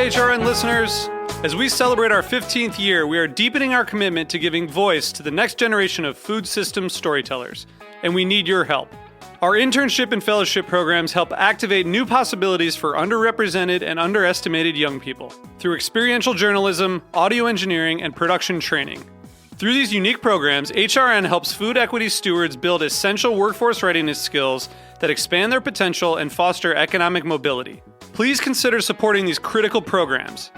HRN listeners. As we celebrate our 15th year, we are deepening our commitment to giving voice to the next generation of food systems storytellers, and we need your help. Our internship and fellowship programs help activate new possibilities for underrepresented and underestimated young people through experiential journalism, audio engineering, and production training. Through these unique programs, HRN helps food equity stewards build essential workforce readiness skills that expand their potential and foster economic mobility. Please consider supporting these critical programs.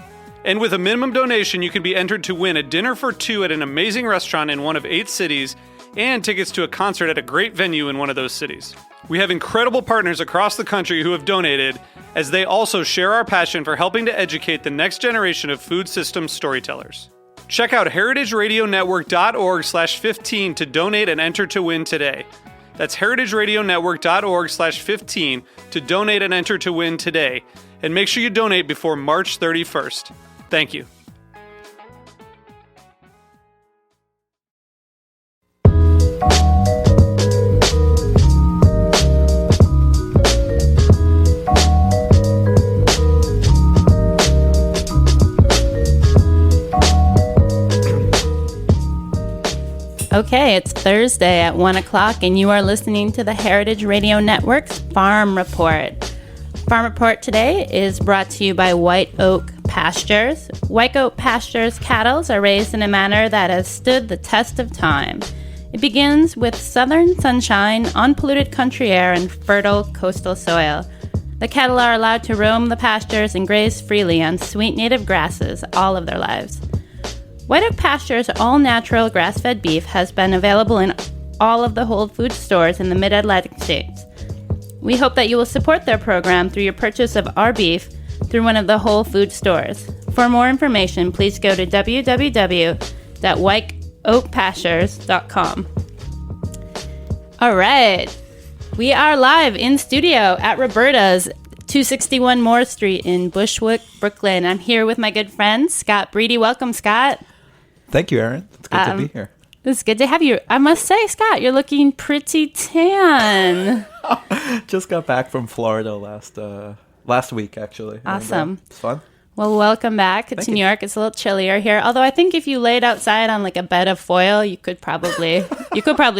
And with a minimum donation, you can be entered to win a dinner for two at an amazing restaurant in one of 8 cities and tickets to a concert at a great venue in one of those cities. We have incredible partners across the country who have donated, as they also share our passion for helping to educate the next generation of food systems storytellers. Check out heritageradionetwork.org/15 to donate and enter to win today. That's heritageradionetwork.org/15 to donate and enter to win today. And make sure you donate before March 31st. Thank you. Okay, it's Thursday at 1 o'clock, and you are listening to the Heritage Radio Network's Farm Report. Farm Report today is brought to you by White Oak Pastures. White Oak Pastures cattle are raised in a manner that has stood the test of time. It begins with southern sunshine, unpolluted country air, and fertile coastal soil. The cattle are allowed to roam the pastures and graze freely on sweet native grasses all of their lives. White Oak Pastures all-natural grass-fed beef has been available in all of the Whole Foods stores in the Mid-Atlantic states. We hope that you will support their program through your purchase of our beef through one of the Whole Foods stores. For more information, please go to www.whiteoakpastures.com. All right. We are live in studio at Roberta's, 261 Moore Street in Bushwick, Brooklyn. I'm here with my good friend, Scott Bridi. Welcome, Scott. Thank you, Erin. It's good to be here. It's good to have you. I must say, Scott, you're looking pretty tan. Just got back from Florida last week, actually. Awesome. It's fun. Well, welcome back to New York. It's a little chillier here. Although I think if you laid outside on like a bed of foil, you could probably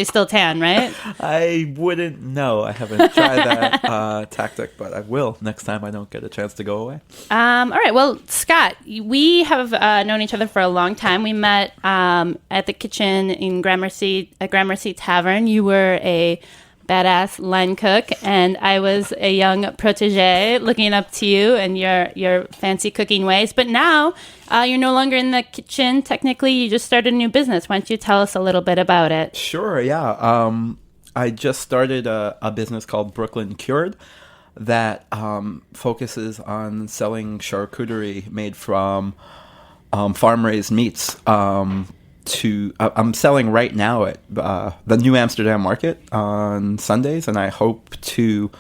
still tan, right? I wouldn't know. I haven't tried that tactic, but I will next time I don't get a chance to go away. All right. Well, Scott, we have known each other for a long time. We met at the kitchen in Gramercy Tavern. You were a badass line cook, and I was a young protege looking up to you and your fancy cooking ways. But now you're no longer in the kitchen. Technically, you just started a new business. Why don't you tell us a little bit about it? Sure, yeah. I just started a business called Brooklyn Cured that focuses on selling charcuterie made from farm-raised meats. I'm selling right now at the New Amsterdam Market on Sundays, and I hope to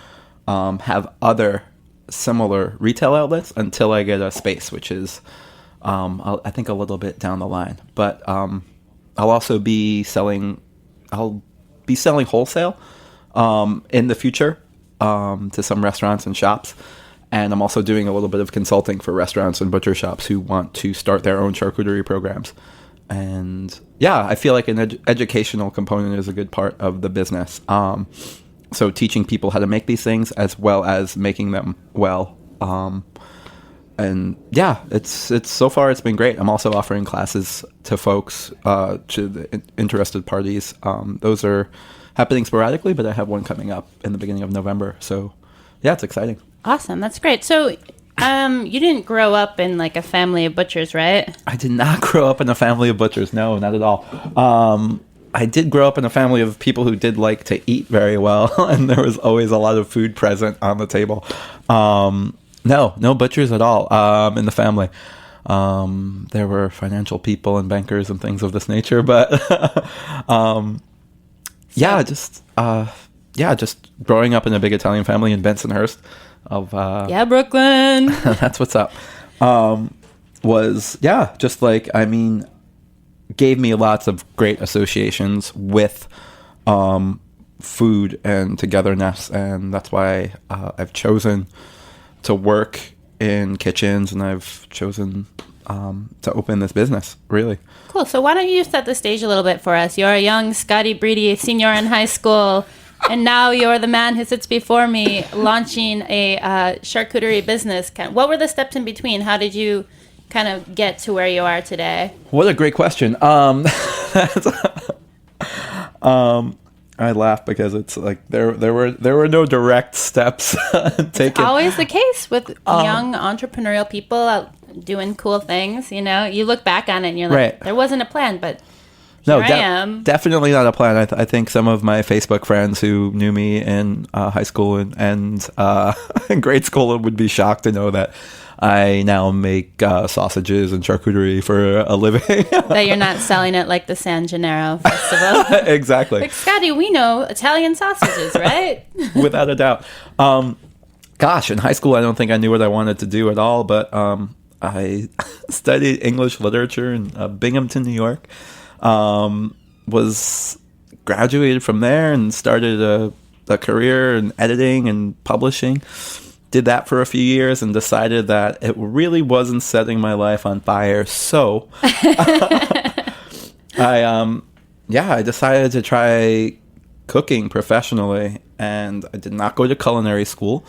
have other similar retail outlets until I get a space, which is I think a little bit down the line. But I'll also be selling wholesale in the future to some restaurants and shops. And I'm also doing a little bit of consulting for restaurants and butcher shops who want to start their own charcuterie programs. And yeah, I feel like an educational component is a good part of the business. So teaching people how to make these things as well as making them well. And yeah, it's so far it's been great. I'm also offering classes to folks, to the interested parties. Those are happening sporadically, but I have one coming up in the beginning of November. So yeah, it's exciting. Awesome. That's great. So you didn't grow up in like a family of butchers, right? I did not grow up in a family of butchers. No, not at all. I did grow up in a family of people who did like to eat very well, and there was always a lot of food present on the table. No butchers at all in the family. There were financial people and bankers and things of this nature, but just growing up in a big Italian family in Bensonhurst. Brooklyn. That's what's up. Gave me lots of great associations with food and togetherness, and that's why I've chosen to work in kitchens, and I've chosen to open this business, really. Cool. So why don't you set the stage a little bit for us? You're a young Scotty Bridi, senior in high school, and now you're the man who sits before me launching a charcuterie business. What were the steps in between? How did you kind of get to where you are today? What a great question. I laugh because it's like there were no direct steps taken. It's always the case with young entrepreneurial people out doing cool things. You know, you look back on it and you're like, Right. There wasn't a plan, but here I am. Definitely not a plan. I think some of my Facebook friends who knew me in high school and in grade school would be shocked to know that I now make sausages and charcuterie for a living. That you're not selling it like the San Gennaro Festival. Exactly. Like, Scotty, we know Italian sausages, right? Without a doubt. Gosh, in high school, I don't think I knew what I wanted to do at all, but I studied English literature in Binghamton, New York. Was graduated from there and started a career in editing and publishing. Did that for a few years and decided that it really wasn't setting my life on fire. So I decided to try cooking professionally, and I did not go to culinary school.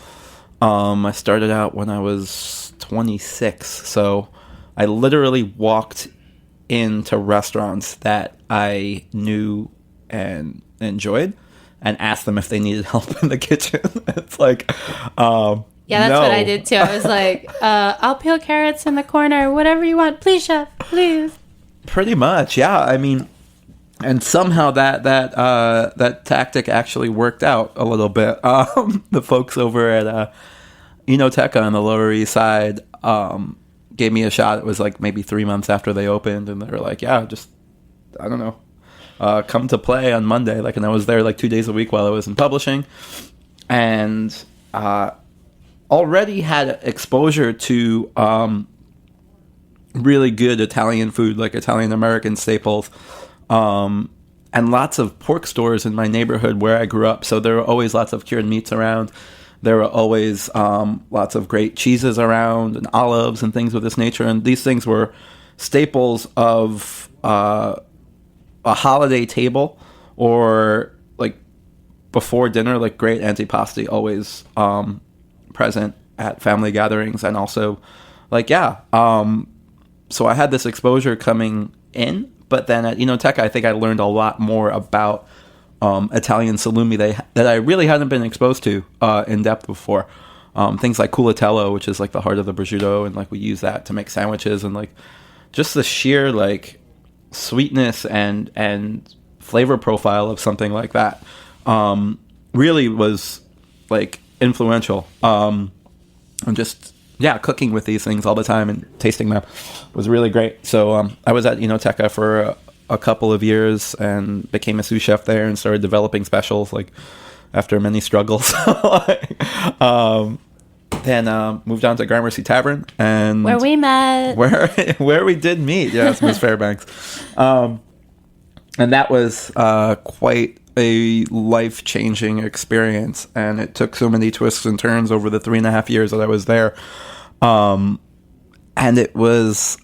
I started out when I was 26. So I literally walked into restaurants that I knew and enjoyed and asked them if they needed help in the kitchen. It's like, yeah, that's what I did too. I was like, I'll peel carrots in the corner, whatever you want. Please, chef, please. Pretty much, yeah. I mean, and somehow that tactic actually worked out a little bit. The folks over at Enoteca on the Lower East Side gave me a shot. It was like maybe 3 months after they opened, and they were like, yeah, just, I don't know, come to play on Monday. And I was there like 2 days a week while I was in publishing, and already had exposure to really good Italian food, like Italian American staples, and lots of pork stores in my neighborhood where I grew up. So there were always lots of cured meats around. There were always lots of great cheeses around and olives and things of this nature. And these things were staples of a holiday table, or like before dinner, like great antipasti always present at family gatherings. And also so I had this exposure coming in, but then at Enoteca, I think I learned a lot more about Italian salumi that I really hadn't been exposed to in depth before. Things like culatello, which is like the heart of the prosciutto, and like we use that to make sandwiches, and like just the sheer like sweetness and flavor profile of something like that really was like influential. And just cooking with these things all the time and tasting them was really great. So I was at Enoteca for a couple of years and became a sous chef there and started developing specials like after many struggles. Then moved on to Gramercy Tavern, and where we met, where we did meet. Yes, Miss Fairbanks. And that was quite a life-changing experience, and it took so many twists and turns over the 3.5 years that I was there. And it was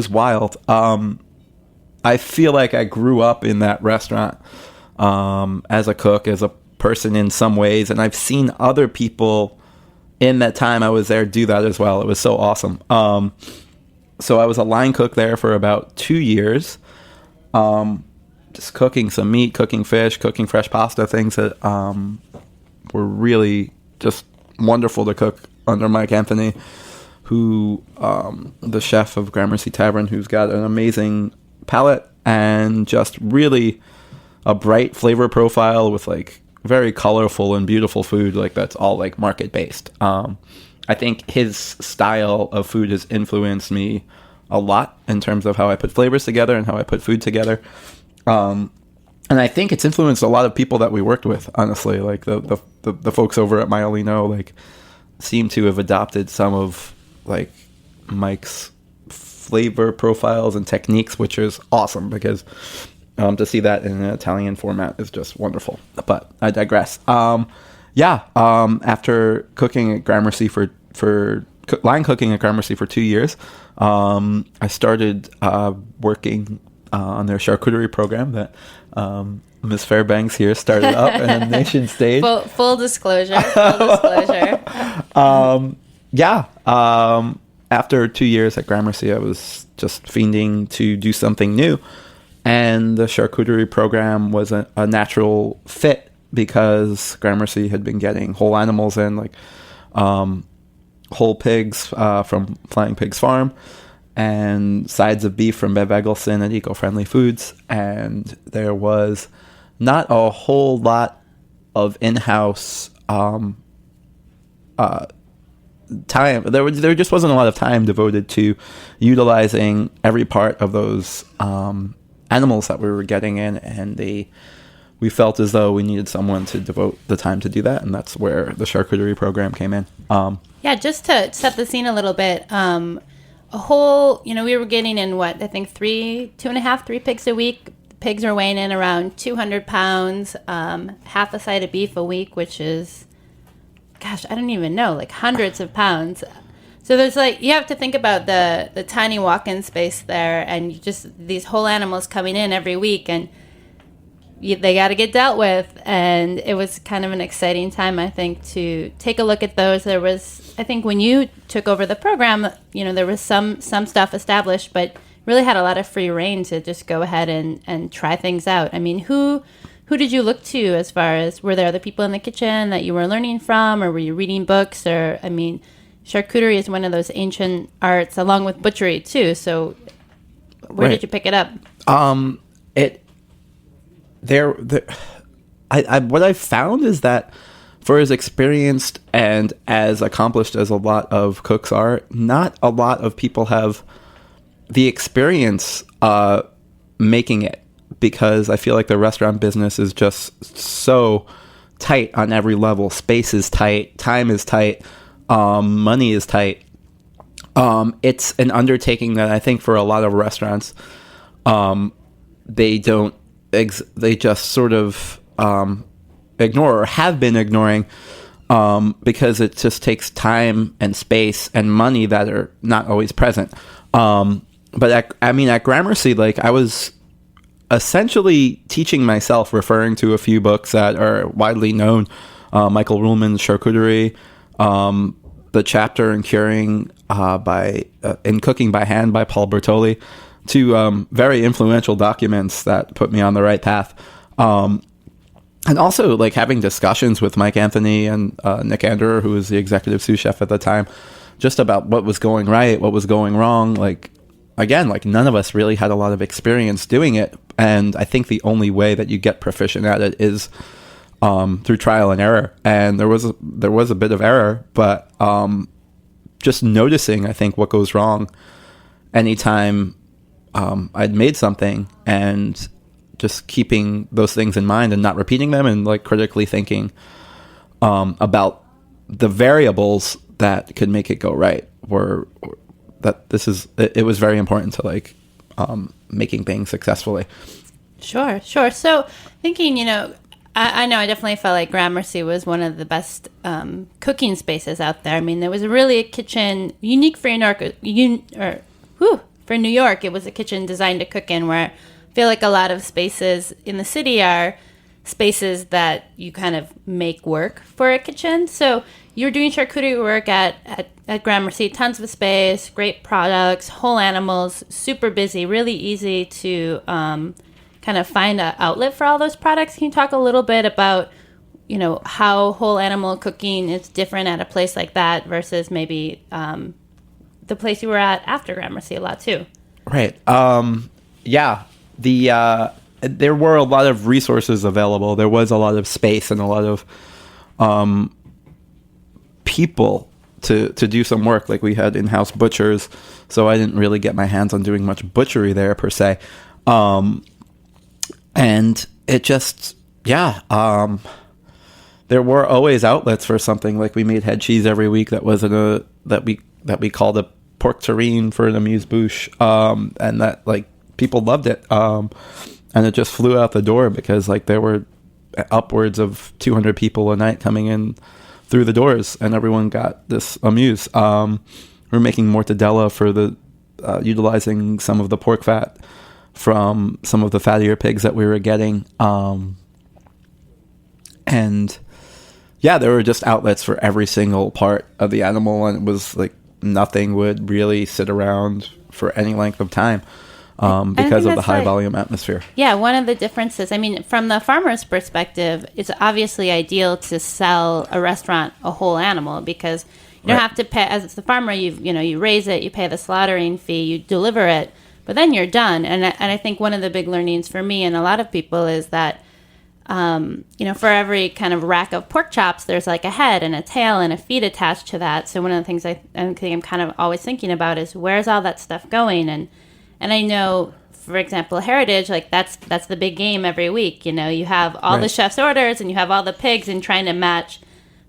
wild. I feel like I grew up in that restaurant as a cook, as a person in some ways, and I've seen other people in that time I was there do that as well. It was so awesome. So I was a line cook there for about 2 years, just cooking some meat, cooking fish, cooking fresh pasta, things that were really just wonderful to cook under Mike Anthony, who the chef of Gramercy Tavern, who's got an amazing palate and just really a bright flavor profile with like very colorful and beautiful food, like that's all like market based. I think his style of food has influenced me a lot in terms of how I put flavors together and how I put food together. And I think it's influenced a lot of people that we worked with, honestly. Like the folks over at Maialino like seem to have adopted some of like Mike's flavor profiles and techniques, which is awesome because to see that in an Italian format is just wonderful. But I digress. After cooking at Gramercy for line cooking at Gramercy for 2 years. I started working on their charcuterie program that Ms. Fairbanks here started up in a nation stage. Full disclosure. After 2 years at Gramercy, I was just fiending to do something new. And the charcuterie program was a natural fit because Gramercy had been getting whole animals in, like whole pigs from Flying Pigs Farm and sides of beef from Bev Eggleston at Eco-Friendly Foods. And there was not a whole lot of in-house time. There just wasn't a lot of time devoted to utilizing every part of those animals that we were getting in, and we felt as though we needed someone to devote the time to do that, and that's where the charcuterie program came in. Just to set the scene a little bit, we were getting in three pigs a week. Pigs are weighing in around 200 pounds, half a side of beef a week, which is, gosh, I don't even know, like hundreds of pounds. So there's you have to think about the tiny walk-in space there, and just these whole animals coming in every week, and they got to get dealt with. And it was kind of an exciting time, I think, to take a look at those. There was, I think, when you took over the program, there was some stuff established, but really had a lot of free reign to just go ahead and try things out. I mean, who did you look to as far as, were there other people in the kitchen that you were learning from, or were you reading books? Or, I mean, charcuterie is one of those ancient arts, along with butchery too. So where did you pick it up? What I've found is that for as experienced and as accomplished as a lot of cooks are, not a lot of people have the experience making it, because I feel like the restaurant business is just so tight on every level. Space is tight, time is tight, money is tight. It's an undertaking that I think for a lot of restaurants, they just sort of ignore, or have been ignoring, because it just takes time and space and money that are not always present. But at Gramercy, I was essentially teaching myself, referring to a few books that are widely known. Michael Ruhlman's Charcuterie, the chapter in Curing in Cooking by Hand by Paul Bertoli, two very influential documents that put me on the right path. And also having discussions with Mike Anthony and Nick Anderer, who was the executive sous chef at the time, just about what was going right, what was going wrong. Again, none of us really had a lot of experience doing it. And I think the only way that you get proficient at it is through trial and error. And there was a bit of error, but just noticing, I think, what goes wrong anytime I'd made something, and just keeping those things in mind and not repeating them, and critically thinking about the variables that could make it go right, it was very important to making things successfully. Sure. So thinking, I know I definitely felt like Gramercy was one of the best cooking spaces out there. I mean, there was really a kitchen unique for New York. It was a kitchen designed to cook in, where I feel like a lot of spaces in the city are spaces that you kind of make work for a kitchen. So you're doing charcuterie work at Gramercy, tons of space, great products, whole animals, super busy, really easy to kind of find an outlet for all those products. Can you talk a little bit about, how whole animal cooking is different at a place like that versus maybe the place you were at after Gramercy a lot too? Right. There were a lot of resources available. There was a lot of space and a lot of people to do some work. We had in-house butchers, so I didn't really get my hands on doing much butchery there per se. And it just, there were always outlets for something. We made head cheese every week that wasn't that we called a pork terrine for an amuse-bouche, and that people loved it, and it just flew out the door because there were upwards of 200 people a night coming in through the doors, and everyone got this amused. We're making mortadella for the utilizing some of the pork fat from some of the fattier pigs that we were getting. And yeah, there were just outlets for every single part of the animal, and it was like nothing would really sit around for any length of time because of the high volume atmosphere. Yeah, one of the differences, I mean, from the farmer's perspective, it's obviously ideal to sell a restaurant a whole animal, because you don't have to pay, as the farmer, you raise it, you pay the slaughtering fee, you deliver it, but then you're done. And I think one of the big learnings for me and a lot of people is that, for every kind of rack of pork chops, there's like a head and a tail and a feet attached to that. So one of the things I'm kind of always thinking about is, where's all that stuff going? And I know, for example, Heritage, like that's the big game every week. You have all the chef's orders and you have all the pigs, and trying to match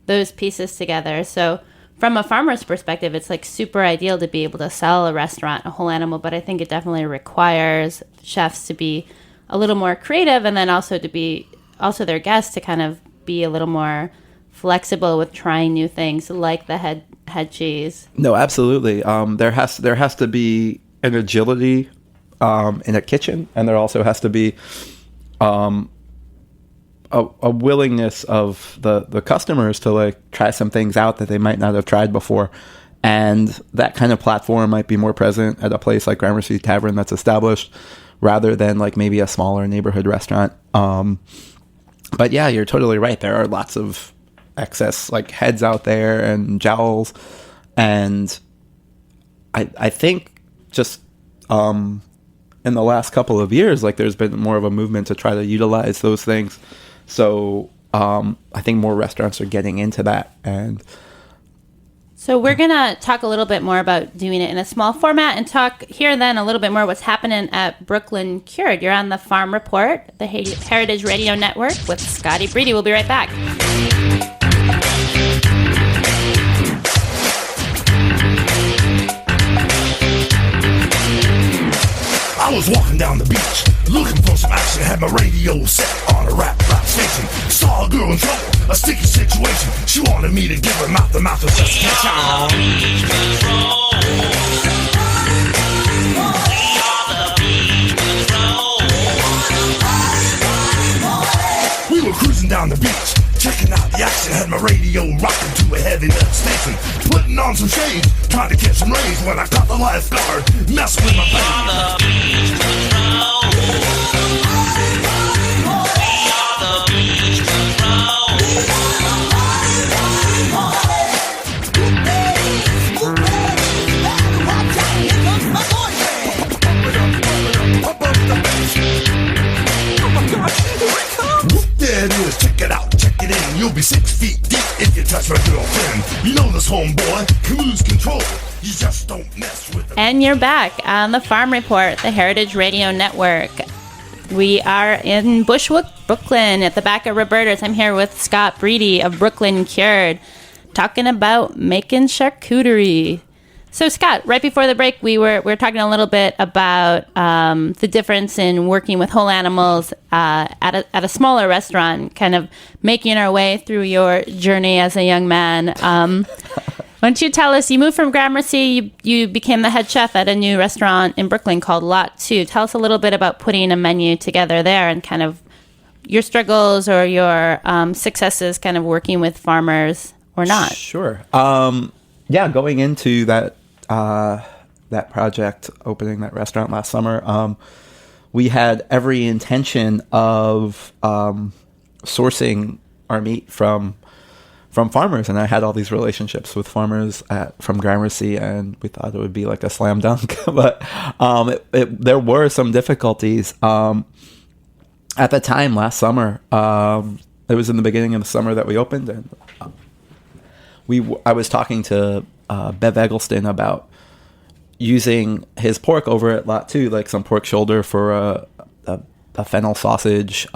those pieces together. So from a farmer's perspective, it's like super ideal to be able to sell a restaurant a whole animal, but I think it definitely requires chefs to be a little more creative, and then also their guests to kind of be a little more flexible with trying new things, like the head cheese. No, absolutely. There has to be an agility in a kitchen, and there also has to be a willingness of the customers to like try some things out that they might not have tried before. And that kind of platform might be more present at a place like Gramercy Tavern that's established, rather than like maybe a smaller neighborhood restaurant. But yeah, you're totally right. There are lots of excess like heads out there and jowls. And I think just in the last couple of years, like there's been more of a movement to try to utilize those things. So I think more restaurants are getting into that. And so we're going to talk a little bit more about doing it in a small format, and talk here then a little bit more what's happening at Brooklyn Cured. You're on the Farm Report, the Heritage Radio Network, with Scotty Bridi. We'll be right back. I was walking down the beach, looking for some action, had my radio set on a rap station. Saw a girl in trouble, a sticky situation. She wanted me to give her mouth-to-mouth resuscitation. We were cruising down the beach, checking out the action, had my radio rocking to a heavy metal station. Putting on some shades, trying to catch some rays, when I caught the lifeguard messing with my face. There it is, check it out, check it in. You'll be 6 feet deep if you touch my girlfriend. You know this homeboy can lose control. You just don't mess with them. And you're back on the Farm Report, the Heritage Radio Network. We are in Bushwick, Brooklyn, at the back of Roberta's. I'm here with Scott Bridi of Brooklyn Cured, talking about making charcuterie. So, Scott, right before the break, we were talking a little bit about the difference in working with whole animals at a smaller restaurant, kind of making our way through your journey as a young man. Why don't you tell us, you moved from Gramercy, you became the head chef at a new restaurant in Brooklyn called Lot 2. Tell us a little bit about putting a menu together there, and kind of your struggles or your successes kind of working with farmers or not. Sure. Yeah, going into that project, opening that restaurant last summer, we had every intention of sourcing our meat from farmers, and I had all these relationships with farmers from Gramercy, and we thought it would be like a slam dunk. But there were some difficulties at the time last summer. It was in the beginning of the summer that we opened, and I was talking to Bev Eggleston about using his pork over at Lot 2, like some pork shoulder for a fennel sausage,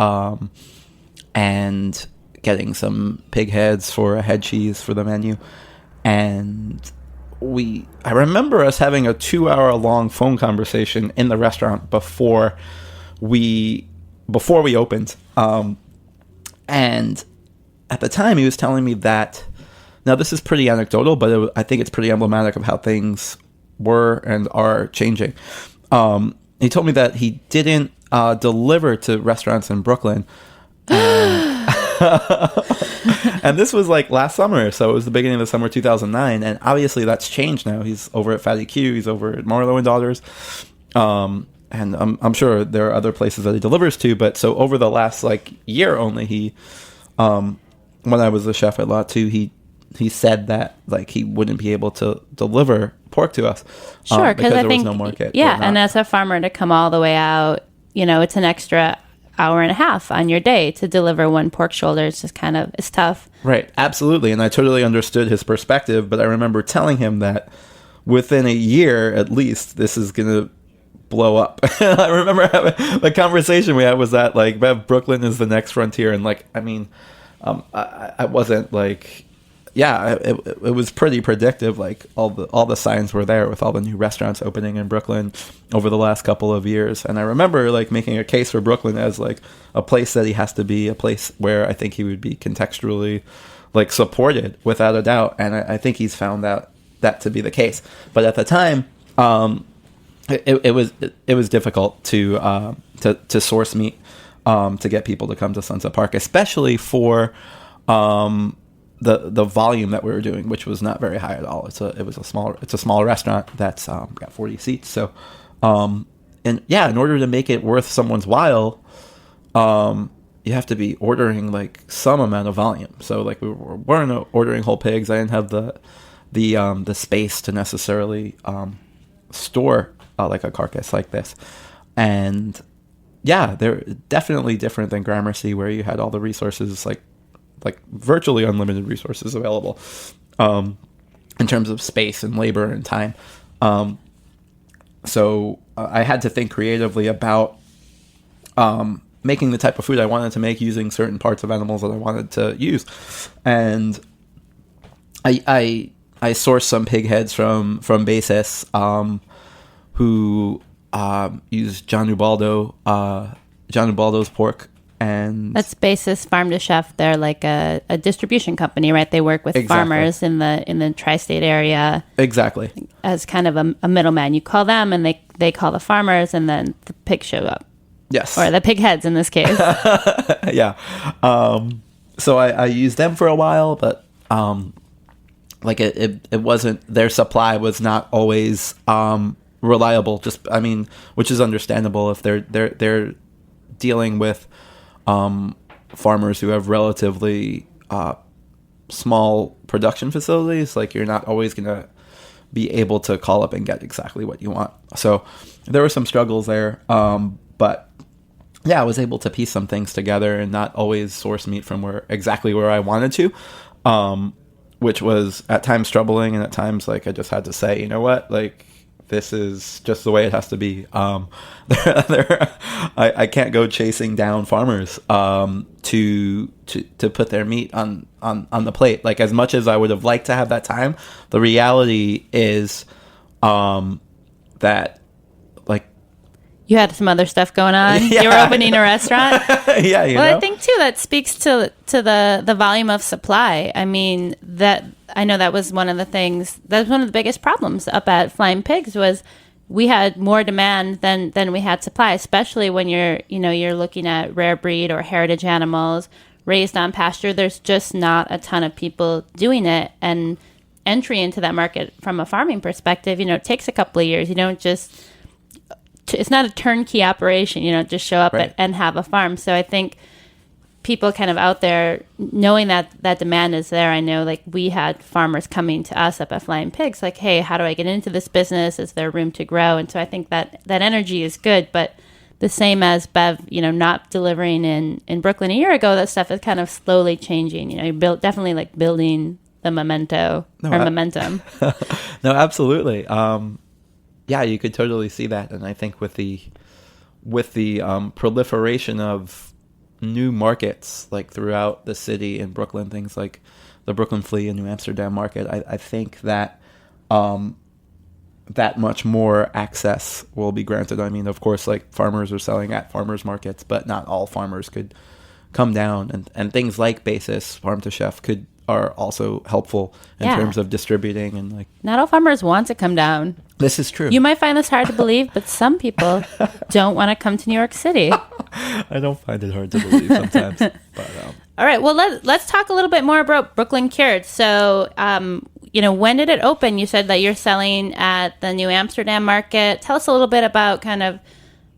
and getting some pig heads for a head cheese for the menu. And I remember us having a 2-hour long phone conversation in the restaurant before we opened. And at the time he was telling me that Now, this is pretty anecdotal, but I think it's pretty emblematic of how things were and are changing. He told me that he didn't deliver to restaurants in Brooklyn. And this was like last summer, so it was the beginning of the summer 2009, and obviously that's changed now. He's over at Fatty Q, he's over at Marlowe and Daughters, and I'm sure there are other places that he delivers to, but so over the last like year only, he when I was the chef at Lot 2, he said that like he wouldn't be able to deliver pork to us Sure, because I there think was no market. yeah, and as a farmer to come all the way out, it's an extra hour and a half on your day to deliver one pork shoulder. It's just it's tough. Right, absolutely. And I totally understood his perspective, but I remember telling him that within a year, at least, this is going to blow up. I remember having the conversation we had was that, like, Bev, Brooklyn is the next frontier. And, like, I mean, I wasn't, like... Yeah, it was pretty predictive. Like all the signs were there with all the new restaurants opening in Brooklyn over the last couple of years. And I remember like making a case for Brooklyn as like a place that he has to be, a place where I think he would be contextually like supported without a doubt. And I think he's found that to be the case. But at the time, it was difficult to source meat to get people to come to Sunset Park, especially for the volume that we were doing, which was not very high at all. It's a small restaurant that's got 40 seats. So, in order to make it worth someone's while, you have to be ordering like some amount of volume. So like we weren't ordering whole pigs. I didn't have the space to necessarily store like a carcass like this, and yeah, they're definitely different than Gramercy, where you had all the resources like virtually unlimited resources available in terms of space and labor and time. So I had to think creatively about making the type of food I wanted to make using certain parts of animals that I wanted to use. And I sourced some pig heads from Basis, who used John Ubaldo's pork. And that's Basis Farm to Chef. They're like a distribution company, right? They work with farmers in the tri-state area. Exactly. As kind of a middleman. You call them and they call the farmers, and then the pigs show up. Yes. Or the pig heads in this case. Yeah. So I used them for a while, but like it wasn't, their supply was not always reliable. Just, I mean, which is understandable if they're dealing with farmers who have relatively small production facilities. Like you're not always going to be able to call up and get exactly what you want. So there were some struggles there. But yeah, I was able to piece some things together and not always source meat from exactly where I wanted to, which was at times troubling. And at times like I just had to say, you know what, like, this is just the way it has to be. I can't go chasing down farmers to put their meat on the plate. Like as much as I would have liked to have that time, the reality is that like you had some other stuff going on. Yeah. You were opening a restaurant. Yeah. I think too that speaks to the volume of supply. I mean I know that was one of the things, that's one of the biggest problems up at Flying Pigs was we had more demand than we had supply, especially when you're looking at rare breed or heritage animals raised on pasture. There's just not a ton of people doing it, and entry into that market from a farming perspective, it takes a couple of years. You don't just, it's not a turnkey operation. You don't just show up right. and have a farm. So I think people kind of out there knowing that demand is there. I know like we had farmers coming to us up at Flying Pigs like, hey, how do I get into this business? Is there room to grow? And so I think that energy is good, but the same as Bev, not delivering in Brooklyn a year ago, that stuff is kind of slowly changing. You're definitely like building the momentum. No, absolutely. Yeah, you could totally see that. And I think with the proliferation of new markets like throughout the city in Brooklyn, things like the Brooklyn Flea and New Amsterdam market, I think that that much more access will be granted. I mean, of course, like farmers are selling at farmers markets, but not all farmers could come down, and things like Basis Farm to Chef could are also helpful in Yeah. terms of distributing and like. Not all farmers want to come down. This is true. You might find this hard to believe, but some people don't want to come to New York City. I don't find it hard to believe sometimes. But, All right. Well, let's talk a little bit more about Brooklyn Cured. So, when did it open? You said that you're selling at the New Amsterdam market. Tell us a little bit about kind of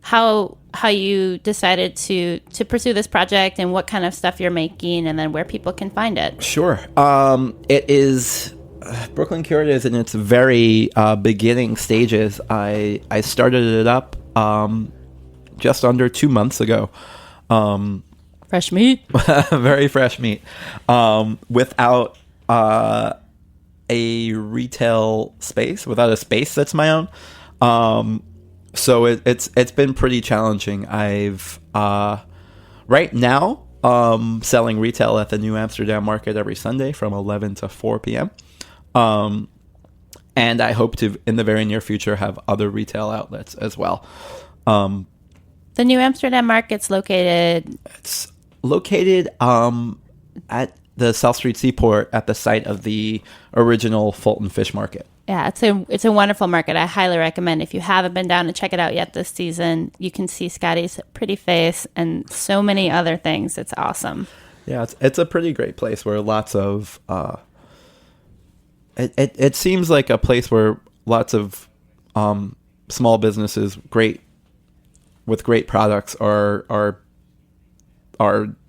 how you decided to pursue this project and what kind of stuff you're making, and then where people can find it. Sure. It is Brooklyn Cured is in its very beginning stages. I started it up just under 2 months ago. Fresh meat. Very fresh meat. Without a retail space, without a space that's my own. So it's been pretty challenging. I've right now selling retail at the New Amsterdam market every Sunday from 11 to 4 p.m. And I hope to, in the very near future, have other retail outlets as well. The New Amsterdam market's located... It's located at the South Street Seaport at the site of the original Fulton Fish Market. Yeah, it's a wonderful market. I highly recommend. If you haven't been down to check it out yet this season, you can see Scotty's pretty face and so many other things. It's awesome. Yeah, it's a pretty great place where lots of... It seems like a place where lots of small businesses, with great products, are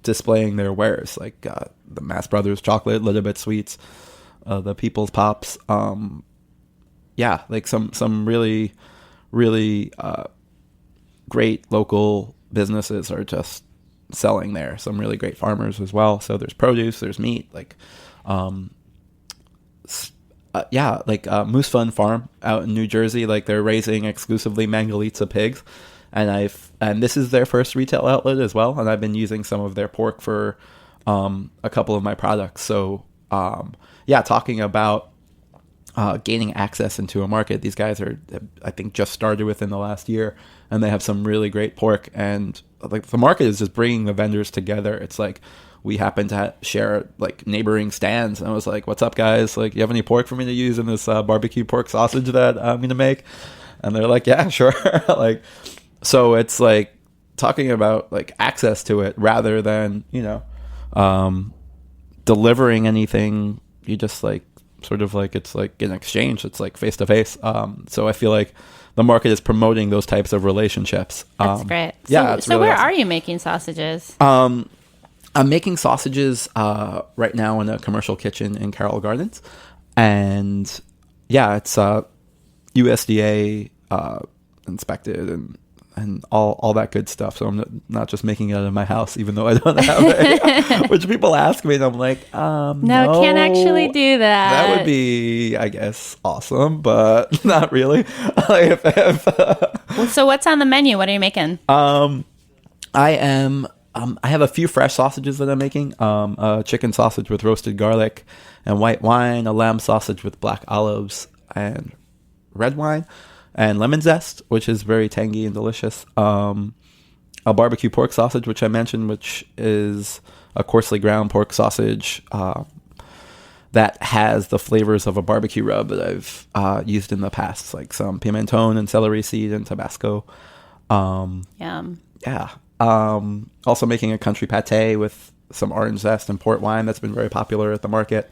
displaying their wares, like the Mass Brothers chocolate, Little Bit Sweets, the People's Pops. Like some really, really great local businesses are just selling there. Some really great farmers as well. So there's produce, there's meat, Moose Fun Farm out in New Jersey. Like they're raising exclusively Mangalitsa pigs, and this is their first retail outlet as well. And I've been using some of their pork for a couple of my products. So talking about gaining access into a market, these guys are, I think, just started within the last year, and they have some really great pork. And like the market is just bringing the vendors together. It's like we happen to share like neighboring stands, and I was like, "What's up, guys? Like, you have any pork for me to use in this barbecue pork sausage that I'm gonna make?" And they're like, "Yeah, sure." So it's like talking about like access to it rather than delivering anything. You just like sort of like it's like an exchange. It's like face to face. So I feel like the market is promoting those types of relationships. That's great. Yeah. So really where awesome. are you making sausages? I'm making sausages right now in a commercial kitchen in Carroll Gardens, and it's USDA inspected and all that good stuff. So I'm not just making it out of my house, even though I don't have it. Which people ask me, and I'm like, no, can't actually do that. That would be, I guess, awesome, but not really. So what's on the menu? What are you making? I have a few fresh sausages that I'm making. A chicken sausage with roasted garlic and white wine, a lamb sausage with black olives and red wine, and lemon zest, which is very tangy and delicious. A barbecue pork sausage, which I mentioned, which is a coarsely ground pork sausage that has the flavors of a barbecue rub that I've used in the past, like some pimentone and celery seed and Tabasco. Yum. Yeah. Also making a country pate with some orange zest and port wine that's been very popular at the market.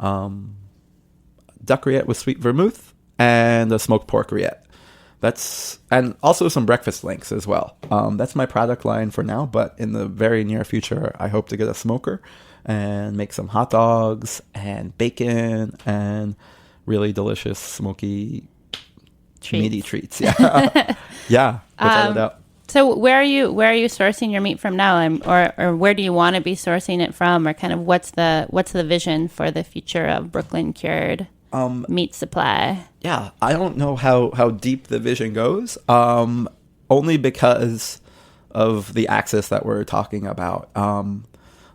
Duck rillette with sweet vermouth and a smoked pork rillette. And also some breakfast links as well. That's my product line for now, but in the very near future, I hope to get a smoker and make some hot dogs and bacon and really delicious smoky meaty treats. Yeah. Yeah. Without a doubt. So where are you sourcing your meat from now, or where do you want to be sourcing it from, or kind of what's the vision for the future of Brooklyn Cured meat supply? Yeah, I don't know how deep the vision goes, only because of the access that we're talking about.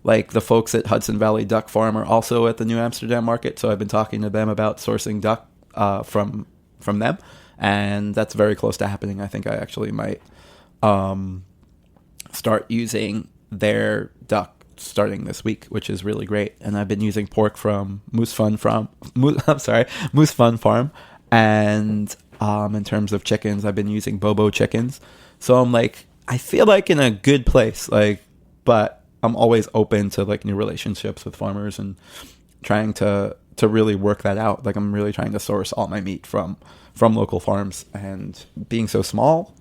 Like the folks at Hudson Valley Duck Farm are also at the New Amsterdam market, so I've been talking to them about sourcing duck from them, and that's very close to happening. I think I actually might start using their duck starting this week, which is really great. And I've been using pork from Moose Fun Farm, and in terms of chickens, I've been using Bobo chickens. So I'm like, I feel like in a good place, like, but I'm always open to like new relationships with farmers and trying to really work that out. Like, I'm really trying to source all my meat from local farms, and being so small,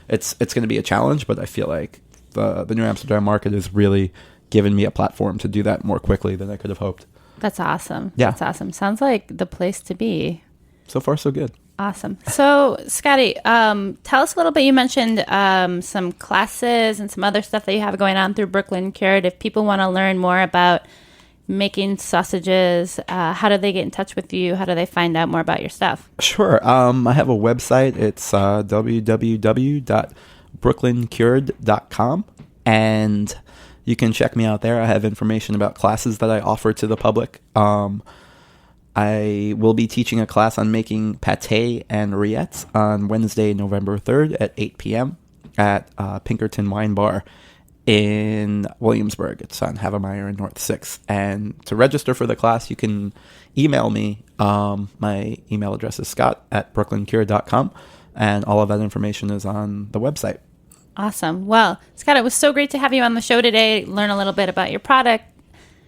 it's going to be a challenge, but I feel like the New Amsterdam market has really given me a platform to do that more quickly than I could have hoped. That's awesome. Yeah. That's awesome. Sounds like the place to be. So far, so good. Awesome. So, Scotty, tell us a little bit. You mentioned some classes and some other stuff that you have going on through Brooklyn Cured. If people want to learn more about making sausages, how do they get in touch with you? How do they find out more about your stuff? Sure. I have a website. It's www.brooklyncured.com, and you can check me out there. I have information about classes that I offer to the public. I will be teaching a class on making pâté and rillettes on Wednesday, November 3rd at 8 p.m. at Pinkerton Wine Bar in Williamsburg. It's on Havemeyer and North 6th. And to register for the class, you can email me. My email address is scott@brooklyncure.com, and all of that information is on the website. Awesome. Well, Scott, it was so great to have you on the show today, learn a little bit about your product,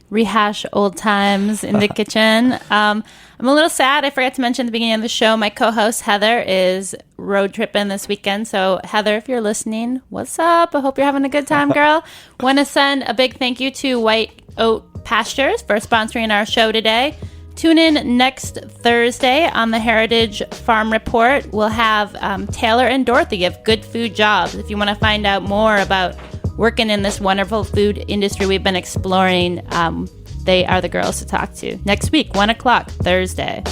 rehash old times in the kitchen. I'm a little sad. I forgot to mention at the beginning of the show, my co-host Heather is road tripping this weekend. So Heather, if you're listening, what's up? I hope you're having a good time, girl. Want to send a big thank you to White Oak Pastures for sponsoring our show today. Tune in next Thursday on the Heritage Farm Report. We'll have Taylor and Dorothy of Good Food Jobs. If you want to find out more about working in this wonderful food industry we've been exploring, they are the girls to talk to. Next week, 1 o'clock, Thursday.